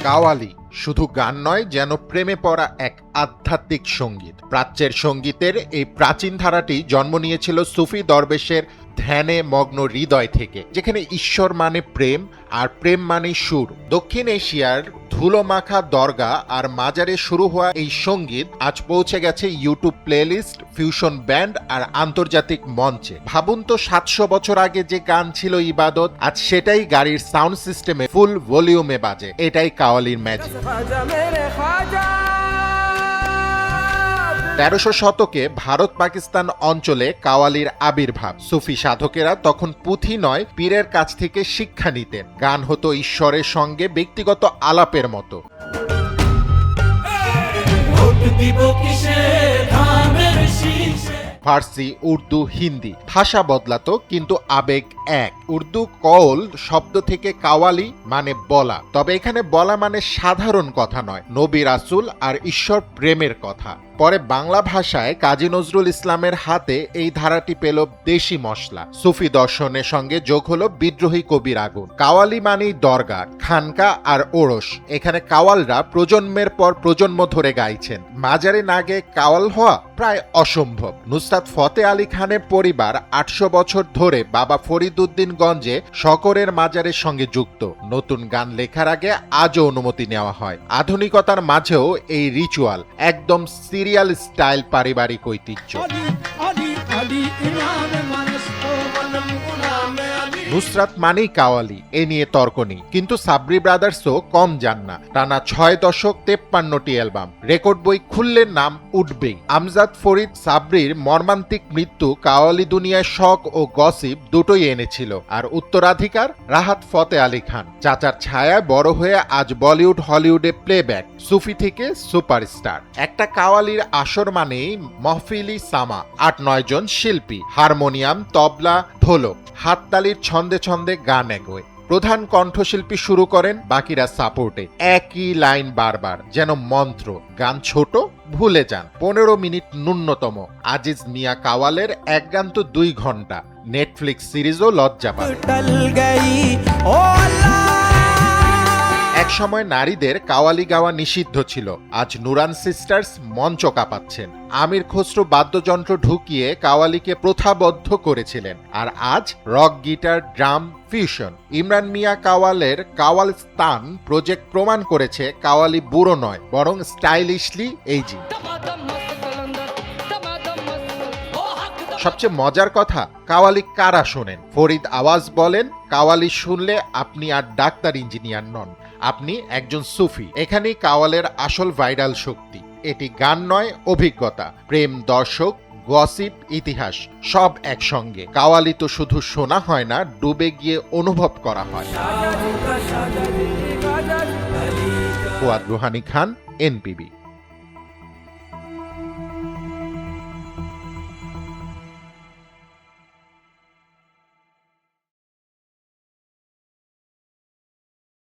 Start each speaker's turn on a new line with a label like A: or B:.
A: কাওয়ালি শুধু গান নয়, যেন প্রেমে পড়া এক আধ্যাত্মিক সঙ্গীত। প্রাচ্যের সঙ্গীতের এই প্রাচীন ধারাটি জন্ম নিয়েছিল সুফি দরবেশের ধ্যানে মগ্ন হৃদয় থেকে, যেখানে ঈশ্বর মানে প্রেম আর প্রেম মানে সুর। দক্ষিণ এশিয়ার ধুলোমাখা দরগা আর মাজারে শুরু হওয়া এই সঙ্গীত আজ পৌঁছে গেছে ইউটিউব প্লেলিস্ট, ফিউশন ব্যান্ড আর আন্তর্জাতিক মঞ্চে। ভাবুন তো, 700 বছর আগে যে গান ছিল ইবাদত, আজ সেটাই গাড়ির সাউন্ড সিস্টেমে ফুল ভলিউমে বাজে। এটাই কাওয়ালির ম্যাজিক। 1300 শতকে ভারত পাকিস্তান অঞ্চলে কাওয়ালির আবির্ভাব। সুফি সাধকেরা তখন পুঁথি নয়, পীরের কাছ থেকে শিক্ষা নিতেন। গান হতো ঈশ্বরের সঙ্গে ব্যক্তিগত আলাপের মতো। ফার্সি, উর্দু, হিন্দি ভাষা বদলাতো, কিন্তু আবেগ এক। উর্দু কওল শব্দ থেকে কাওয়ালি মানে বলা, তবে এখানে বলা মানে সাধারণ কথা নয়, নবী রাসূল আর ঈশ্বর প্রেমের কথা। পরে বাংলা ভাষায় কাজী নজরুল ইসলামের হাতে এই ধারাটি পেল দেশি মশলা। সুফি দর্শনের সঙ্গে যোগ হলো বিদ্রোহী কবির আগুন। কাওয়ালি মানেই দরগা, খানকা আর ওরস। এখানে কাওয়ালরা প্রজন্মের পর প্রজন্ম ধরে গাইছেন। মাজারে না গেয়ে কাওয়াল হওয়া প্রায় অসম্ভব। নুসরাত ফতে আলী খানের পরিবার 800 বছর ধরে বাবা ফরিদউদ্দিনগঞ্জে শকরের মাজারের সঙ্গে যুক্ত। নতুন গান লেখার আগে আজও অনুমতি নেওয়া হয়। আধুনিকতার মাঝেও এই রিচুয়াল একদম সিরিয়াল স্টাইল পারিবারিক ঐতিহ্য। নুসরাত মানেই কাওয়ালি, এ নিয়ে তর্ক নেই, কিন্তু সাবরি ব্রাদার্সও কম যান না। টানা 6 দশক 53টি অ্যালবাম, রেকর্ড বই খুললে নাম উঠবেই। আমজাদ ফরিদ সাবরির মর্মান্তিক মৃত্যু কাওয়ালি দুনিয়ায় শক ও গসিপ দুটোই এনেছিল। আর উত্তরাধিকার রাহাত ফতে আলী খান। চাচার ছায়ায় বড় হয়ে আজ বলিউড হলিউডে প্লেব্যাক, সুফি থেকে সুপারস্টার। একটা কাওয়ালির আসর মানেই মহফিলি সামা, 8-9 জন শিল্পী, হারমোনিয়াম, তবলা, ঢোলক, হাততালির ছন্দে ছন্দে গান এগোয়। প্রধান কণ্ঠশিল্পী শুরু করেন, বাকিরা সাপোর্টে। একই লাইন বারবার, যেন মন্ত্র। গান ছোট, ভুলে যান। 15 মিনিট ন্যূনতম। আজিজ মিয়া কাওয়ালের এক গান তো 2 ঘন্টা। নেটফ্লিক্স সিরিজও লজ্জা পাবে। এক সময় নারীদের কাওয়ালি গাওয়া নিষিদ্ধ ছিল, আজ নুরান সিস্টার্স মঞ্চ কাঁপাচ্ছেন। আমির খসরু বাদ্যযন্ত্র ঢুকিয়ে কাওয়ালিকে প্রথাবদ্ধ করেছিলেন, আর আজ rock, guitar, drum, fusion. Imran Mia কাওয়ালের কাওয়ালিস্তান প্রজেক্ট প্রমাণ করেছে কাওয়ালি বুড়ো নয়, বরং স্টাইলিশলি এইজিং। সবচেয়ে মজার কথা, কাওয়ালি কারা শোনেন? ফরিদ আওয়াজ বলেন, কাওয়ালি শুনলে আপনি আর ডাক্তার ইঞ্জিনিয়ার নন, আপনি একজন সুফি। এখানেই কাওয়ালের আসল ভাইরাল শক্তি। এটি গান নয়, অভিজ্ঞতা, প্রেম, দর্শক, গসিপ, ইতিহাস সব একসঙ্গে। কাওয়ালি তো শুধু শোনা হয় না, ডুবে গিয়ে অনুভব করা হয়। ফুয়াদ রুহানি খান, NPB।